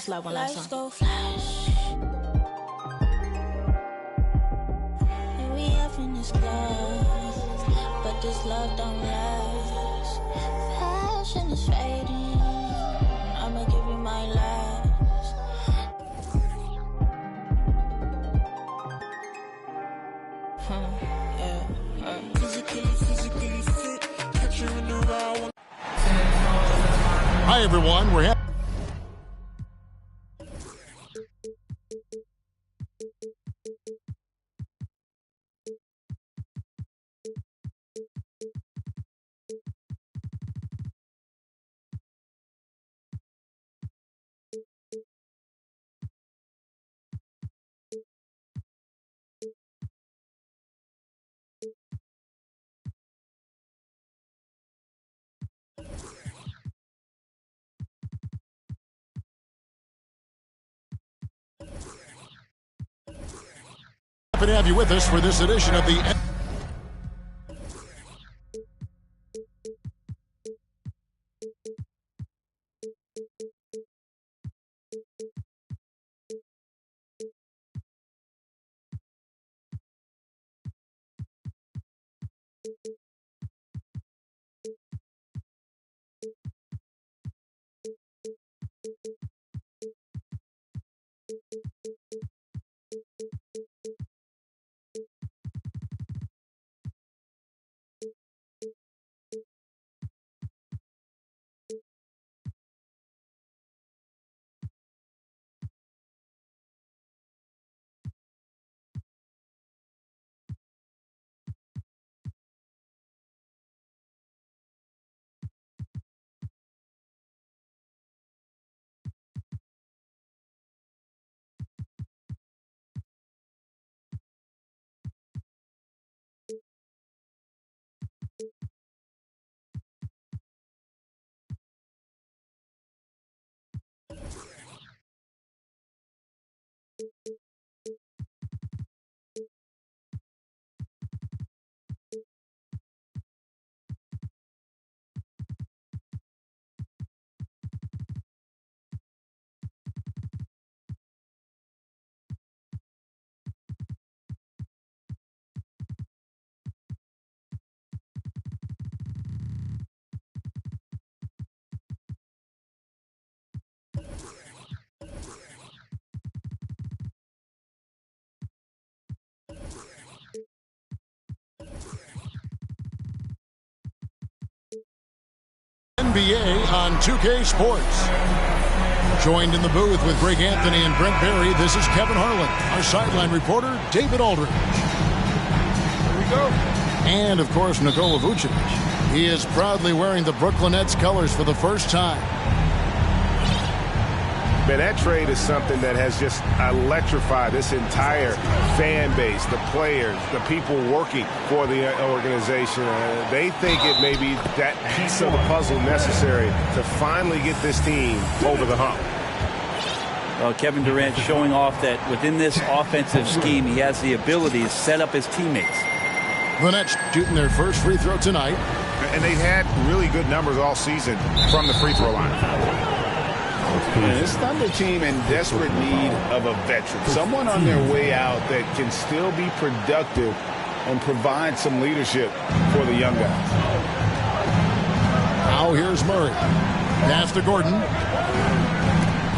just love on that song. Lights go flash, and we up in this glass, but this love don't last. Passion is fading, I'ma give you my last. Physically fit, catch you in the round. Hi, everyone. We're happy. Happy to have you with us for this edition of the NBA on 2K Sports. Joined in the booth with Greg Anthony and Brent Barry, this is Kevin Harlan. Our sideline reporter, David Aldridge. Here we go. And, of course, Nikola Vucevic. He is proudly wearing the Brooklyn Nets colors for the first time. Man, that trade is something that has just electrified this entire fan base, the players, the people working for the organization. They think it may be that piece of the puzzle necessary to finally get this team over the hump. Well, Kevin Durant showing off that within this offensive scheme, he has the ability to set up his teammates. The Nets shooting their first free throw tonight. And they've had really good numbers all season from the free throw line. And this Thunder team in desperate need of a veteran, someone on their way out that can still be productive and provide some leadership for the young guys. Now here's Murray. Pass to Gordon.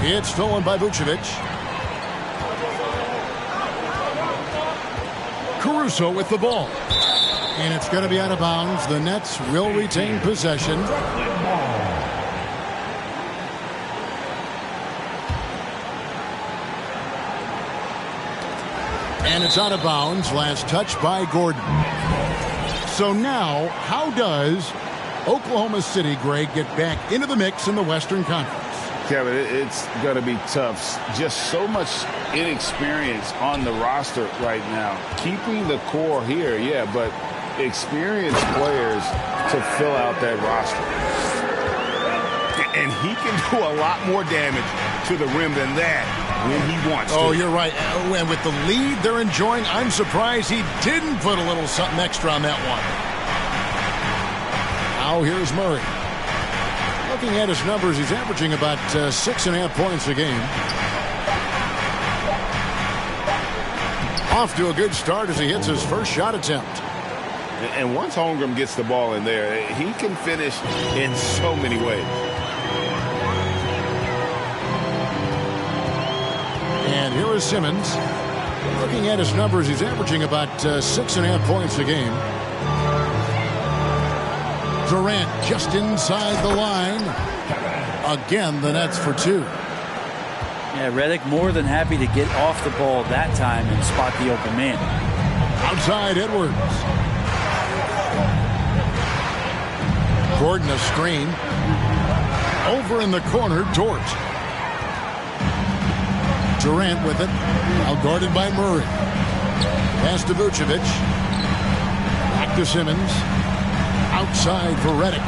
It's stolen by Vucevic. Caruso with the ball. And it's going to be out of bounds. The Nets will retain possession. And it's out of bounds. Last touch by Gordon. So now, how does Oklahoma City, Greg, get back into the mix in the Western Conference? Kevin, it's going to be tough. Just so much inexperience on the roster right now. Keeping the core here, yeah, but experienced players to fill out that roster. And he can do a lot more damage to the rim than that when he wants to. Oh, you're right. And with the lead they're enjoying, I'm surprised he didn't put a little something extra on that one. Now here's Murray. Looking at his numbers, he's averaging about 6.5 points a game. Off to a good start as he hits his first shot attempt. And once Holmgren gets the ball in there, he can finish in so many ways. And here is Simmons. Looking at his numbers, he's averaging about 6.5 points a game. Durant just inside the line. Again, the Nets for two. Yeah, Redick more than happy to get off the ball that time and spot the open man. Outside Edwards. Gordon a screen. Over in the corner, Dort. Durant with it. Now guarded by Murray. Pass to Vucevic. Back to Simmons. Outside for Redick.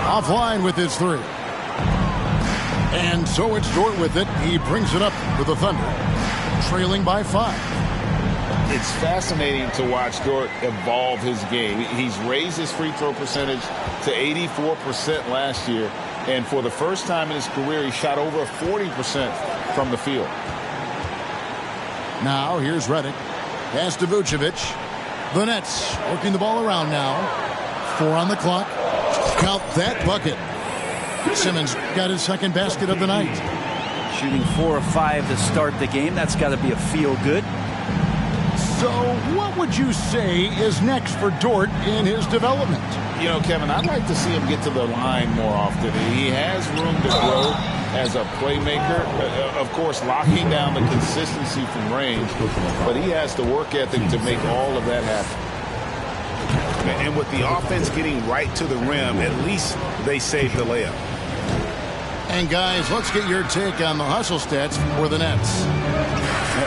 Offline with his three. And so it's Dort with it. He brings it up for the Thunder. Trailing by 5. It's fascinating to watch Dort evolve his game. He's raised his free throw percentage to 84% last year. And for the first time in his career, he shot over 40% from the field. Now here's Redick. Pass to Vucevic. The Nets working the ball around now. 4 on the clock. Count that bucket. Simmons got his second basket of the night. Shooting 4 or 5 to start the game. That's got to be a feel good. So what would you say is next for Dort in his development? You know, Kevin, I'd like to see him get to the line more often. He has room to grow as a playmaker. Of course, locking down the consistency from range. But he has the work ethic to make all of that happen. And with the offense getting right to the rim, at least they saved the layup. And guys, let's get your take on the hustle stats for the Nets.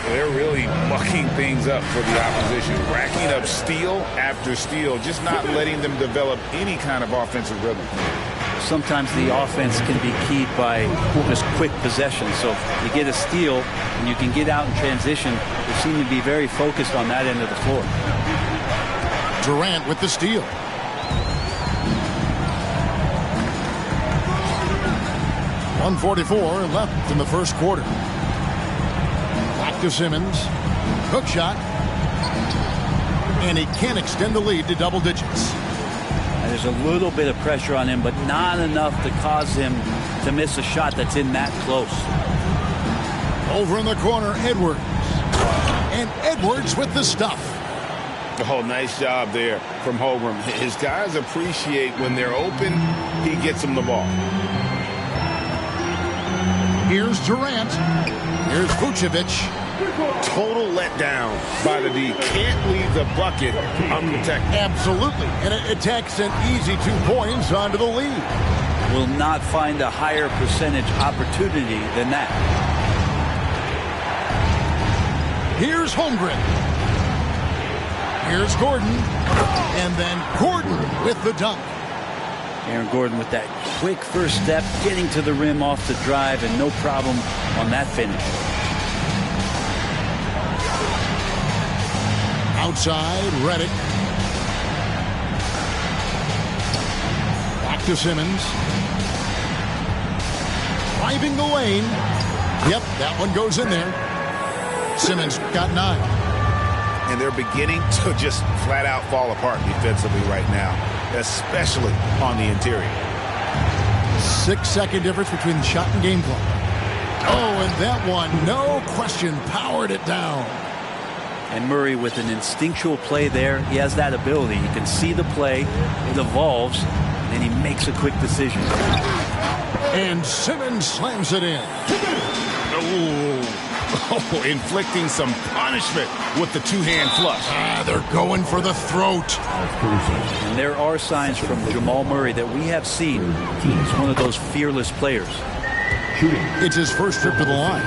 They're really mucking things up for the opposition, racking up steal after steal, just not letting them develop any kind of offensive rhythm. Sometimes the offense can be keyed by just quick possession. So if you get a steal and you can get out in transition, they seem to be very focused on that end of the floor. Durant with the steal. .144 left in the first quarter. Back to Simmons. Hook shot. And he can't extend the lead to double digits. There's a little bit of pressure on him, but not enough to cause him to miss a shot that's in that close. Over in the corner, Edwards. And Edwards with the stuff. Oh, nice job there from Holmgren. His guys appreciate when they're open, he gets them the ball. Here's Durant. Here's Vucevic. Total letdown by the D. Can't leave the bucket unprotected. Absolutely. And it attacks an easy 2 points onto the lead. Will not find a higher percentage opportunity than that. Here's Holmgren. Here's Gordon. And then Gordon with the dunk. Aaron Gordon with that quick first step, getting to the rim off the drive, and no problem on that finish. Outside, Redick. Back to Simmons. Driving the lane. Yep, that one goes in there. Simmons got 9. And they're beginning to just flat out fall apart defensively right now, especially on the interior. 6-second difference between the shot and game clock. Oh, and that one, no question, powered it down. And Murray with an instinctual play there. He has that ability. You can see the play, it evolves, and then he makes a quick decision. And Simmons slams it in. Oh, inflicting some punishment with the two-hand flush. They're going for the throat. And there are signs from Jamal Murray that we have seen. He's one of those fearless players. It's his first trip to the line.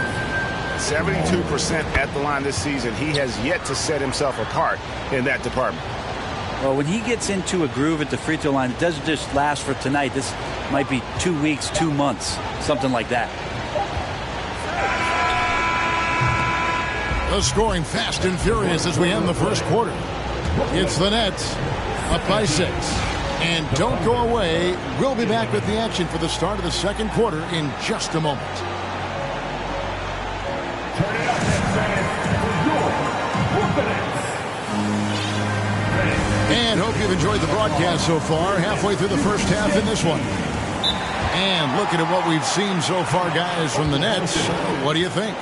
72% at the line this season. He has yet to set himself apart in that department. Well, when he gets into a groove at the free throw line, it doesn't just last for tonight. This might be 2 weeks, 2 months, something like that. The scoring fast and furious as we end the first quarter. It's the Nets up by 6. And don't go away. We'll be back with the action for the start of the second quarter in just a moment. And hope you've enjoyed the broadcast so far. Halfway through the first half in this one. And looking at what we've seen so far, guys, from the Nets, what do you think?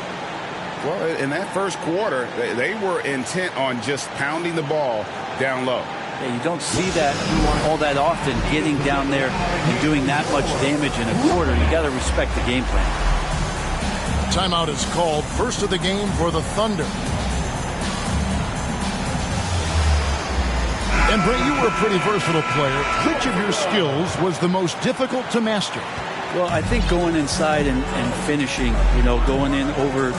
Well, in that first quarter, they were intent on just pounding the ball down low. Yeah, you don't see that all that often, getting down there and doing that much damage in a quarter. You got to respect the game plan. Timeout is called. First of the game for the Thunder. And Bray, you were a pretty versatile player. Which of your skills was the most difficult to master? Well, I think going inside and finishing, going in over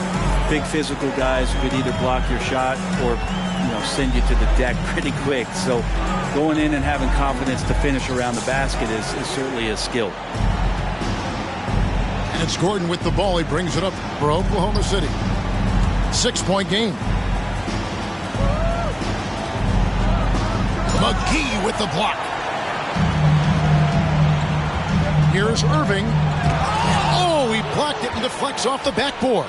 big physical guys who could either block your shot or, send you to the deck pretty quick. So going in and having confidence to finish around the basket is certainly a skill. And it's Gordon with the ball. He brings it up for Oklahoma City. 6-point game. McGee with the block. Here's Irving. Oh, he blocked it and deflects off the backboard.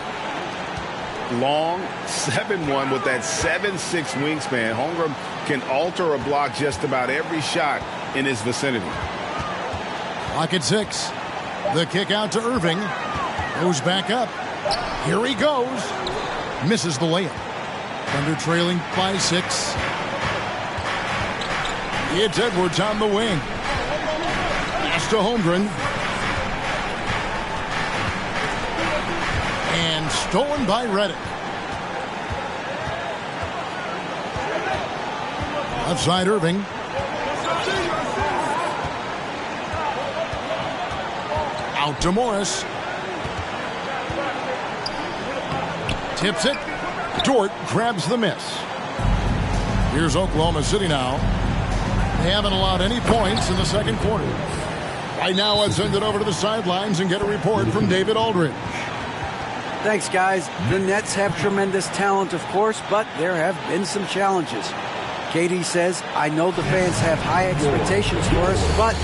Long 7-1 with that 7'6" wingspan. Holmgren can alter a block just about every shot in his vicinity. Clock at 6. The kick out to Irving. Goes back up. Here he goes. Misses the layup. Thunder trailing by 6. It's Edwards on the wing. Pass to Holmgren. And stolen by Reddick. Outside Irving. Out to Morris. Tips it. Dort grabs the miss. Here's Oklahoma City now. They haven't allowed any points in the second quarter. Right now, let's send it over to the sidelines and get a report from David Aldridge. Thanks, guys. The Nets have tremendous talent, of course, but there have been some challenges. KD says, I know the fans have high expectations for us, but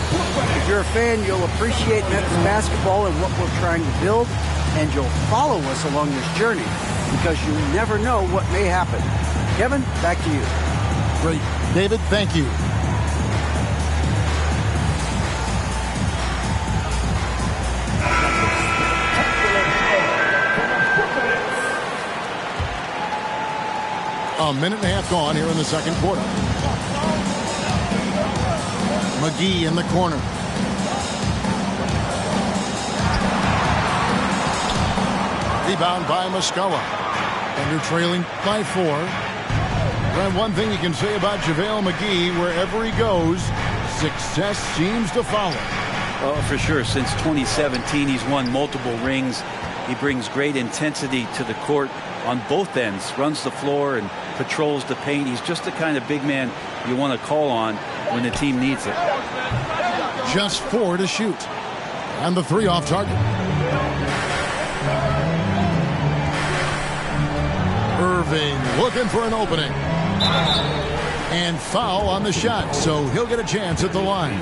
if you're a fan, you'll appreciate Nets basketball and what we're trying to build, and you'll follow us along this journey because you never know what may happen. Kevin, back to you. Great. David, thank you. A minute and a half gone here in the second quarter. McGee in the corner. Rebound by Muscala. Thunder trailing by 4. And one thing you can say about JaVale McGee, wherever he goes, success seems to follow. Oh, for sure. Since 2017, he's won multiple rings. He brings great intensity to the court on both ends, runs the floor and patrols the paint. He's just the kind of big man you want to call on when the team needs it. Just 4 to shoot. And the 3 off target. Irving looking for an opening. And foul on the shot, so he'll get a chance at the line.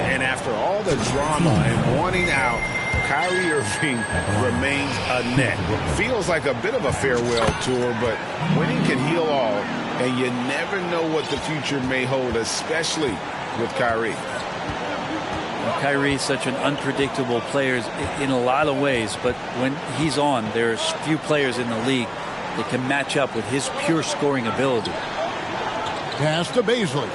And after all the drama and wanting out, Kyrie Irving remains a net. Feels like a bit of a farewell tour, but winning can heal all, and you never know what the future may hold, especially with Kyrie. Kyrie's such an unpredictable player in a lot of ways, but when he's on, there's few players in the league that can match up with his pure scoring ability. Pass to Beasley.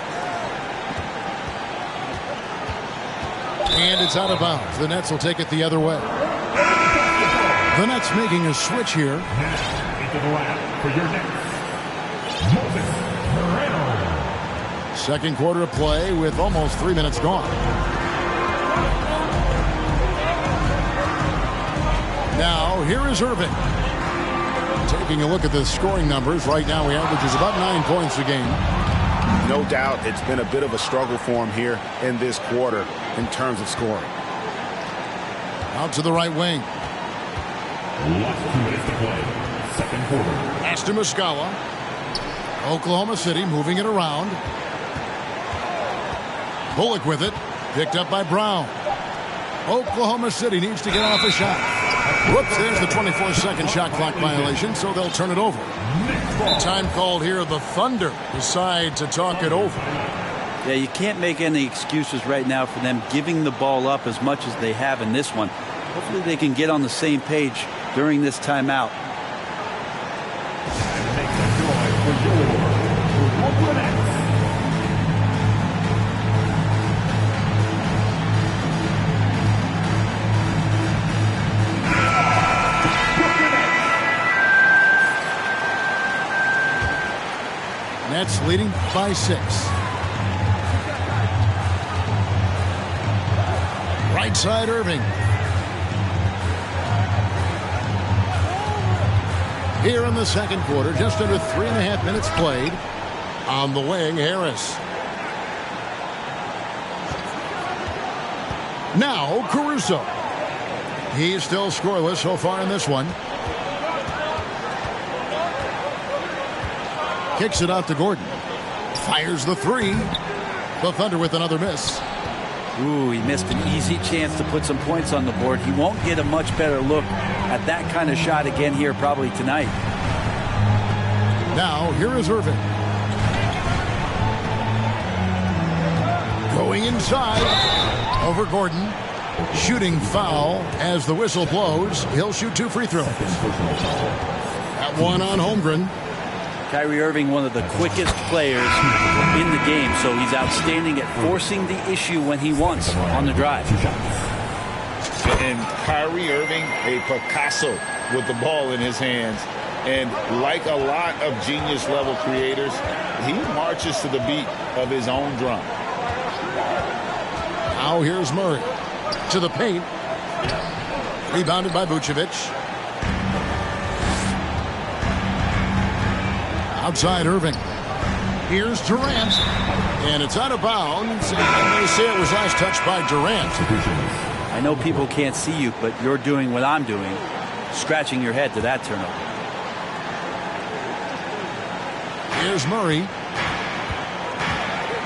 And it's out of bounds. The Nets will take it the other way. The Nets making a switch here. Into the lap for your Nets, Moses Moreno. Second quarter of play with almost 3 minutes gone. Now, here is Irving. Taking a look at the scoring numbers. Right now, he averages about 9 points a game. No doubt it's been a bit of a struggle for him here in this quarter in terms of scoring. Out to the right wing. Last 2 minutes to play. Second quarter. Pass to Muscala. Oklahoma City moving it around. Bullock with it. Picked up by Brown. Oklahoma City needs to get off a shot. Whoops, there's the 24-second shot clock violation, so they'll turn it over. Time called here. The Thunder decide to talk it over. Yeah, you can't make any excuses right now for them giving the ball up as much as they have in this one. Hopefully they can get on the same page during this timeout. Nets leading by 6. Right side, Irving. Here in the second quarter, just under 3.5 minutes played. On the wing, Harris. Now, Caruso. He's still scoreless so far in this one. Kicks it out to Gordon. Fires the 3. The Thunder with another miss. Ooh, he missed an easy chance to put some points on the board. He won't get a much better look at that kind of shot again here probably tonight. Now, here is Irving. Going inside. Over Gordon. Shooting foul as the whistle blows. He'll shoot 2 free throws. That one on Holmgren. Kyrie Irving, one of the quickest players in the game, so he's outstanding at forcing the issue when he wants on the drive. And Kyrie Irving, a Picasso with the ball in his hands. And like a lot of genius-level creators, he marches to the beat of his own drum. Now here's Murray. To the paint. Rebounded by Vucevic. Outside Irving. Here's Durant. And it's out of bounds. And they say it was last touched by Durant. I know people can't see you, but you're doing what I'm doing. Scratching your head to that turnover. Here's Murray.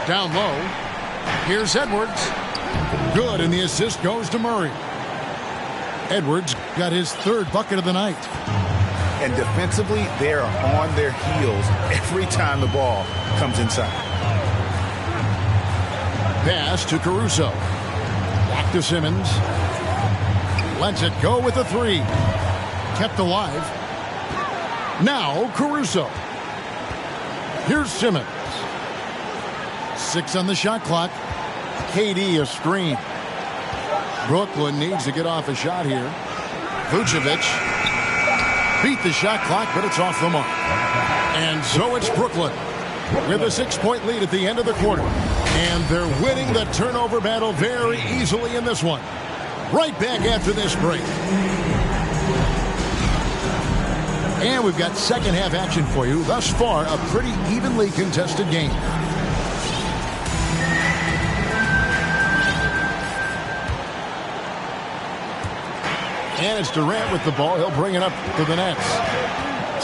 Down low. Here's Edwards. Good, and the assist goes to Murray. Edwards got his 3rd bucket of the night. And defensively, they are on their heels every time the ball comes inside. Pass to Caruso. Back to Simmons. Lets it go with the 3. Kept alive. Now Caruso. Here's Simmons. 6 on the shot clock. KD a screen. Brooklyn needs to get off a shot here. Vucevic beat the shot clock, but it's off the mark. And so it's Brooklyn with a 6-point lead at the end of the quarter. And they're winning the turnover battle very easily in this one. Right back after this break. And we've got second half action for you. Thus far, a pretty evenly contested game. And it's Durant with the ball. He'll bring it up to the Nets.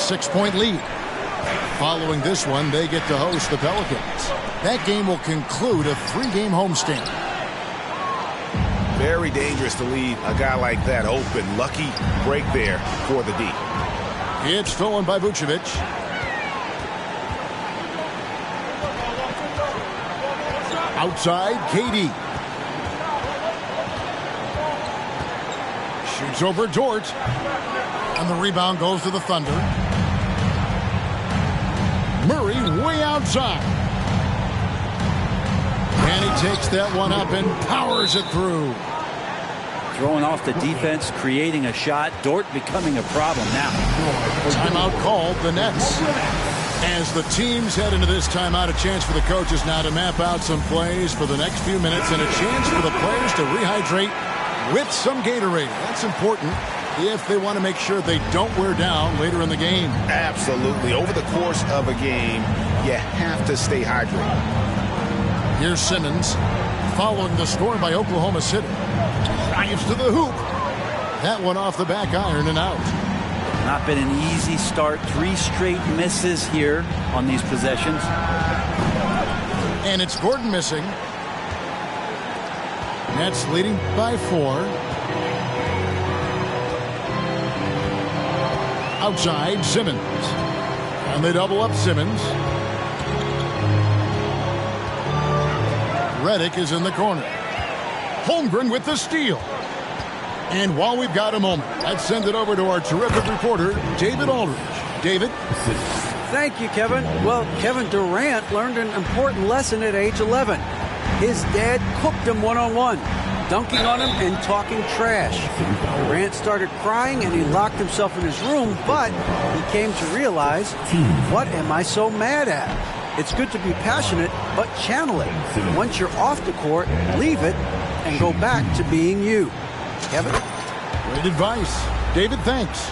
6-point lead. Following this one, they get to host the Pelicans. That game will conclude a 3-game homestand. Very dangerous to leave a guy like that open. Lucky break there for the D. It's stolen by Vucevic. Outside, KD. Shoots over Dort. And the rebound goes to the Thunder. Murray way outside. And he takes that one up and powers it through. Throwing off the defense, creating a shot. Dort becoming a problem now. Timeout called, the Nets. As the teams head into this timeout, a chance for the coaches now to map out some plays for the next few minutes and a chance for the players to rehydrate with some Gatorade. That's important if they want to make sure they don't wear down later in the game. Absolutely. Over the course of a game, you have to stay hydrated. Here's Simmons following the score by Oklahoma City. Drives to the hoop. That one off the back iron and out. Not been an easy start. 3 straight misses here on these possessions. And it's Gordon missing. Nets leading by 4. Outside, Simmons. And they double up Simmons. Redick is in the corner. Holmgren with the steal. And while we've got a moment, let's send it over to our terrific reporter, David Aldridge. David? Thank you, Kevin. Well, Kevin Durant learned an important lesson at age 11. His dad cooked him one-on-one, dunking on him and talking trash. Durant started crying and he locked himself in his room, but he came to realize, what am I so mad at? It's good to be passionate, but channel it. Once you're off the court, leave it and go back to being you. Kevin? Great advice. David, thanks.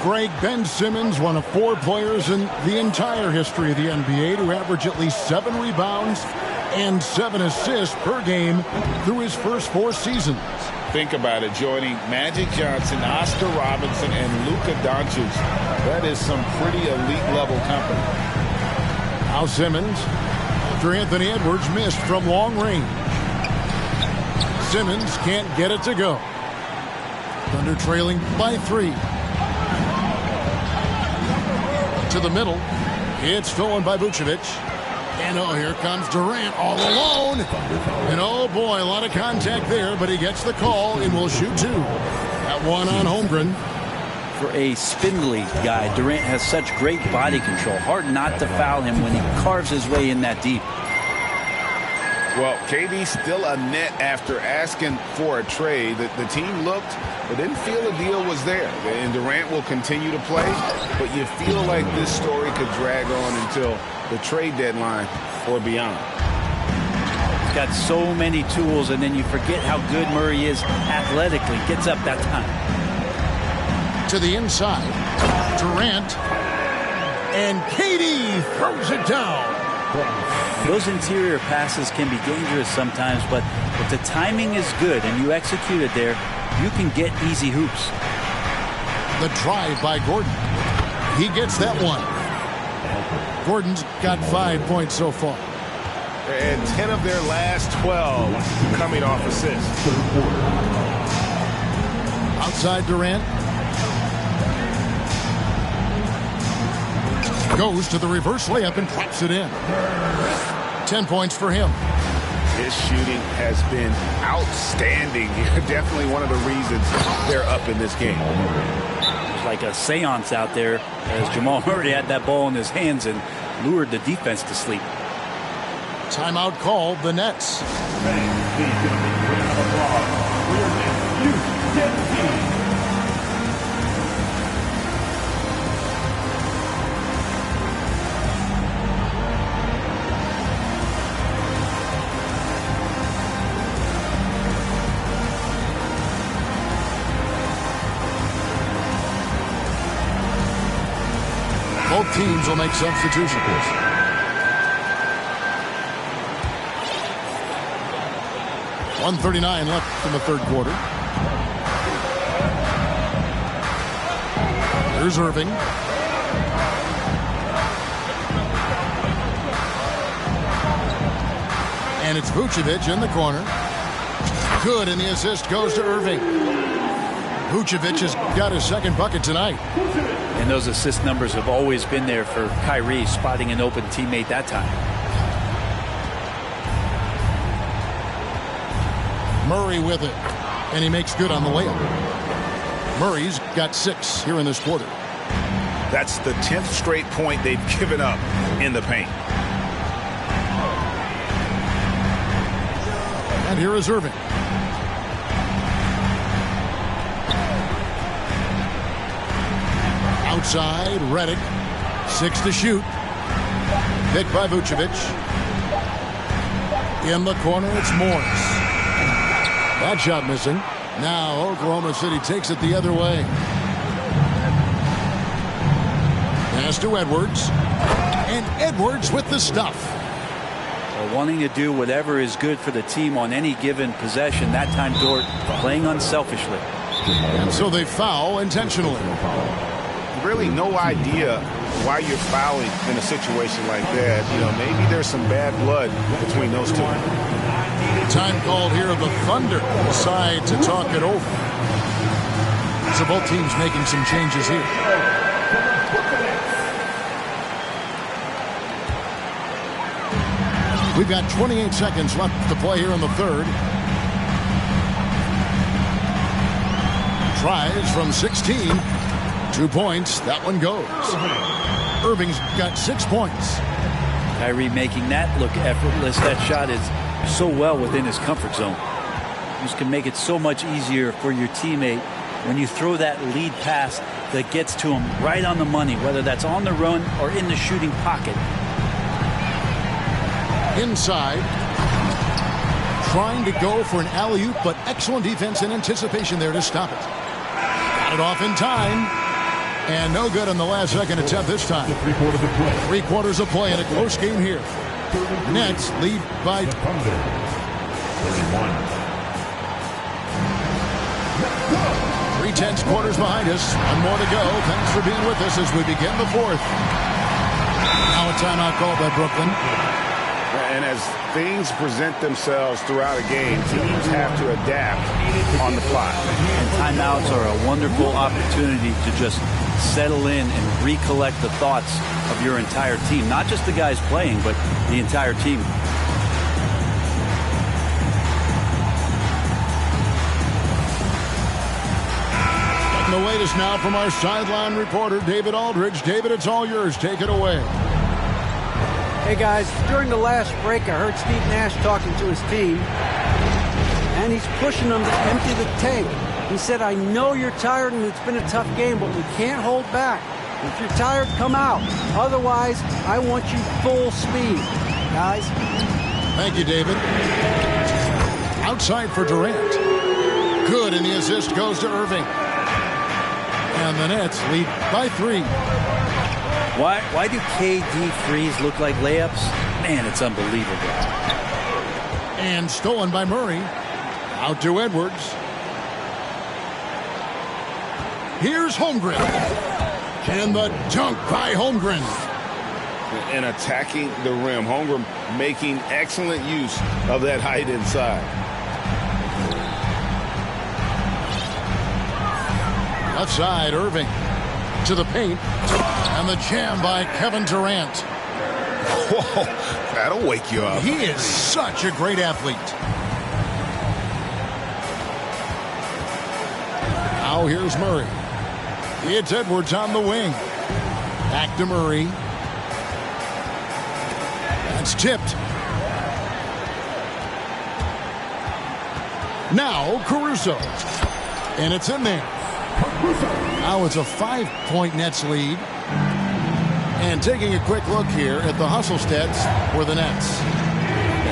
Greg, Ben Simmons, one of 4 players in the entire history of the NBA to average at least 7 rebounds and 7 assists per game through his first 4 seasons. Think about it, joining Magic Johnson, Oscar Robertson, and Luka Doncic. That is some pretty elite level company. Now Simmons, after Anthony Edwards missed from long range. Simmons can't get it to go. Thunder trailing by 3. To the middle. It's stolen by Vucevic. And oh, here comes Durant all alone. And oh boy, a lot of contact there, but he gets the call and will shoot 2. That one on Holmgren. For a spindly guy, Durant has such great body control. Hard not to foul him when he carves his way in that deep. Well, KD still a net after asking for a trade. The team looked, but didn't feel a deal was there. And Durant will continue to play, but you feel like this story could drag on until the trade deadline or beyond. He's got so many tools, and then you forget how good Murray is athletically. Gets up that time. To the inside. Durant. And KD throws it down. Those interior passes can be dangerous sometimes, but if the timing is good and you execute it there, you can get easy hoops. The drive by Gordon. He gets that one. Gordon's got 5 points so far. And 10 of their last 12 coming off assists. Outside Durant. Goes to the reverse layup and drops it in. 10 points for him. His shooting has been outstanding. Definitely one of the reasons they're up in this game. It's like a seance out there as Jamal Murray had that ball in his hands and lured the defense to sleep. Timeout called the Nets. Both teams will make substitutions. .139 left in the third quarter. Here's Irving. And it's Vucevic in the corner. Good, and the assist goes to Irving. Vucevic has got his second bucket tonight. And those assist numbers have always been there for Kyrie, spotting an open teammate that time. Murray with it, and he makes good on the layup. Murray's got 6 here in this quarter. That's the 10th straight point they've given up in the paint. And here is Irving. Outside, Redick. 6 to shoot. Picked by Vucevic. In the corner, it's Morris. That shot missing. Now Oklahoma City takes it the other way. Pass to Edwards. And Edwards with the stuff. Well, wanting to do whatever is good for the team on any given possession. That time, Dort playing unselfishly. And so they foul intentionally. Really no idea why you're fouling in a situation like that. You know, maybe there's some bad blood between those two. Time called here. The Thunder decide to talk it over. So both teams making some changes here. We've got 28 seconds left to play here in the third. Tries from 16. 2 points. That one goes. Irving's got 6 points. Kyrie making that look effortless. That shot is so well within his comfort zone. You just can make it so much easier for your teammate when you throw that lead pass that gets to him right on the money, whether that's on the run or in the shooting pocket. Inside. Trying to go for an alley-oop, but excellent defense and anticipation there to stop it. Got it off in time. And no good in the last second attempt this time. 3 quarters of play in a close game here. Nets lead by 3/10 quarters behind us. One more to go. Thanks for being with us as we begin the fourth. Now a timeout called by Brooklyn. And as things present themselves throughout a game, teams have to adapt on the fly. And timeouts are a wonderful opportunity to just settle in and recollect the thoughts of your entire team. Not just the guys playing, but the entire team. Getting the latest now from our sideline reporter, David Aldridge. David, it's all yours. Take it away. Hey guys, during the last break I heard Steve Nash talking to his team, and he's pushing them to empty the tank. He said, I know you're tired and it's been a tough game, but we can't hold back. If you're tired, come out. Otherwise, I want you full speed, guys. Thank you, David. Outside for Durant. Good, and the assist goes to Irving. And the Nets lead by 3. Why do KD threes look like layups? Man, it's unbelievable. And stolen by Murray. Out to Edwards. Here's Holmgren. And the dunk by Holmgren. And attacking the rim. Holmgren making excellent use of that height inside. Left side, Irving. To the paint. And the jam by Kevin Durant. Whoa, that'll wake you up. He is such a great athlete. Now here's Murray. It's Edwards on the wing. Back to Murray. That's tipped. Now Caruso. And it's in there. Now it's a 5-point Nets lead. And taking a quick look here at the hustle stats for the Nets.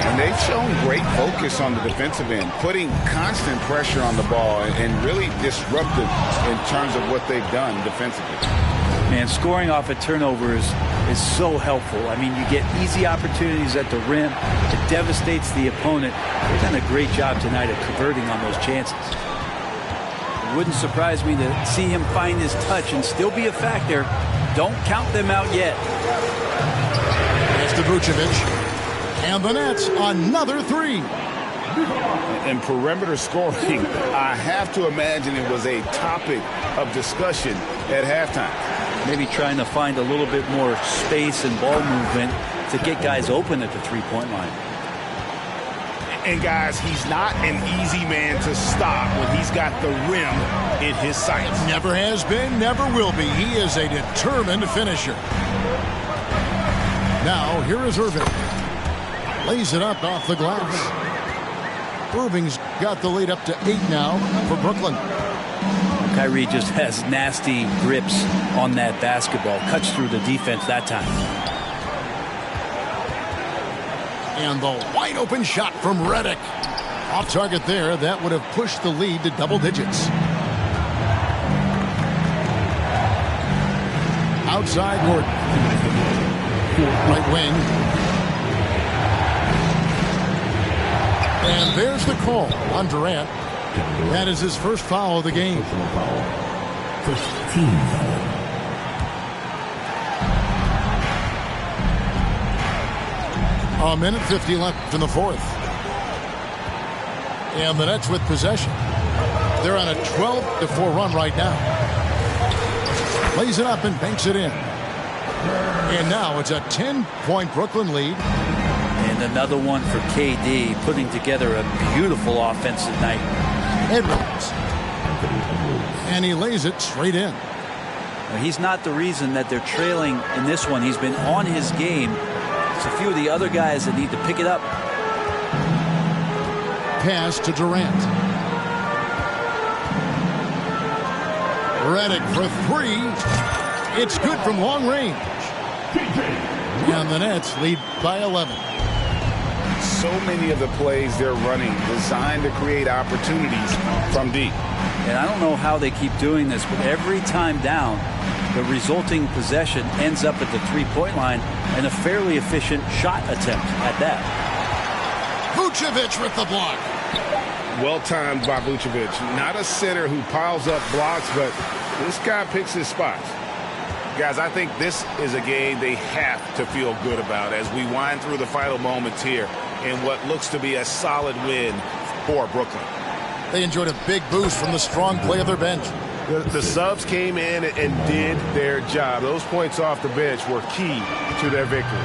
And they've shown great focus on the defensive end, putting constant pressure on the ball and really disruptive in terms of what they've done defensively. Man, scoring off of turnovers is so helpful. I mean, you get easy opportunities at the rim. It devastates the opponent. They've done a great job tonight of converting on those chances. It wouldn't surprise me to see him find his touch and still be a factor. Don't count them out yet. It's to Vucevic. And the Nets, another 3. And perimeter scoring, I have to imagine it was a topic of discussion at halftime. Maybe trying to find a little bit more space and ball movement to get guys open at the three-point line. And guys, he's not an easy man to stop when he's got the rim in his sights. Never has been, never will be. He is a determined finisher. Now, here is Irving. Lays it up off the glass. Irving's got the lead up to 8 now for Brooklyn. Kyrie just has nasty grips on that basketball. Cuts through the defense that time. And the wide open shot from Redick. Off target there. That would have pushed the lead to double digits. Outside Gordon. Right wing. And there's the call on Durant. That is his first foul of the game. First team foul. A minute 50 left in the fourth. And the Nets with possession. They're on a 12-4 run right now. Plays it up and banks it in. And now it's a 10-point Brooklyn lead. And another one for KD, putting together a beautiful offensive night. Edwards. And he lays it straight in. He's not the reason that they're trailing in this one. He's been on his game. It's a few of the other guys that need to pick it up. Pass to Durant. Redick for three. It's good from long range. And the Nets lead by 11. So many of the plays they're running designed to create opportunities from deep. And I don't know how they keep doing this, but every time down, the resulting possession ends up at the three-point line and a fairly efficient shot attempt at that. Vucevic with the block. Well-timed by Vucevic. Not a center who piles up blocks, but this guy picks his spots. Guys, I think this is a game they have to feel good about as we wind through the final moments here in what looks to be a solid win for Brooklyn. They enjoyed a big boost from the strong play of their bench. The subs came in and did their job. Those points off the bench were key to their victory.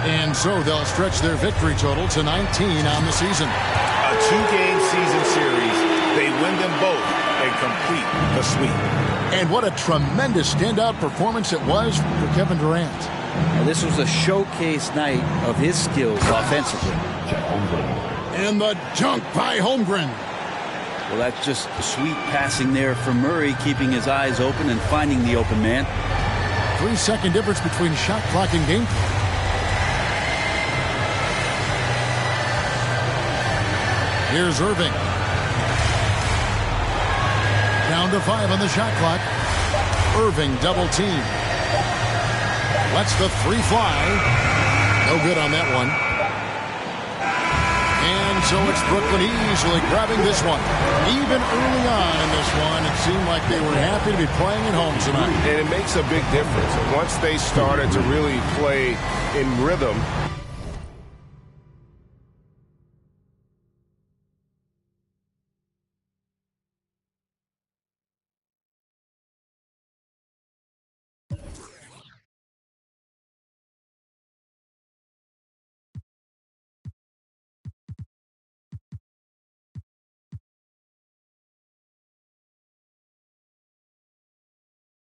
And so they'll stretch their victory total to 19 on the season. A two-game season series. They win them both and complete the sweep. And what a tremendous standout performance it was for Kevin Durant. Now, this was a showcase night of his skills offensively. And the dunk by Holmgren. Well, that's just sweet passing there for Murray, keeping his eyes open and finding the open man. 3-second difference between shot clock and game clock. Here's Irving. Down to 5 on the shot clock. Irving double team. Lets the three fly. No good on that one. And so it's Brooklyn easily grabbing this one. Even early on in this one, it seemed like they were happy to be playing at home tonight. And it makes a big difference. Once they started to really play in rhythm,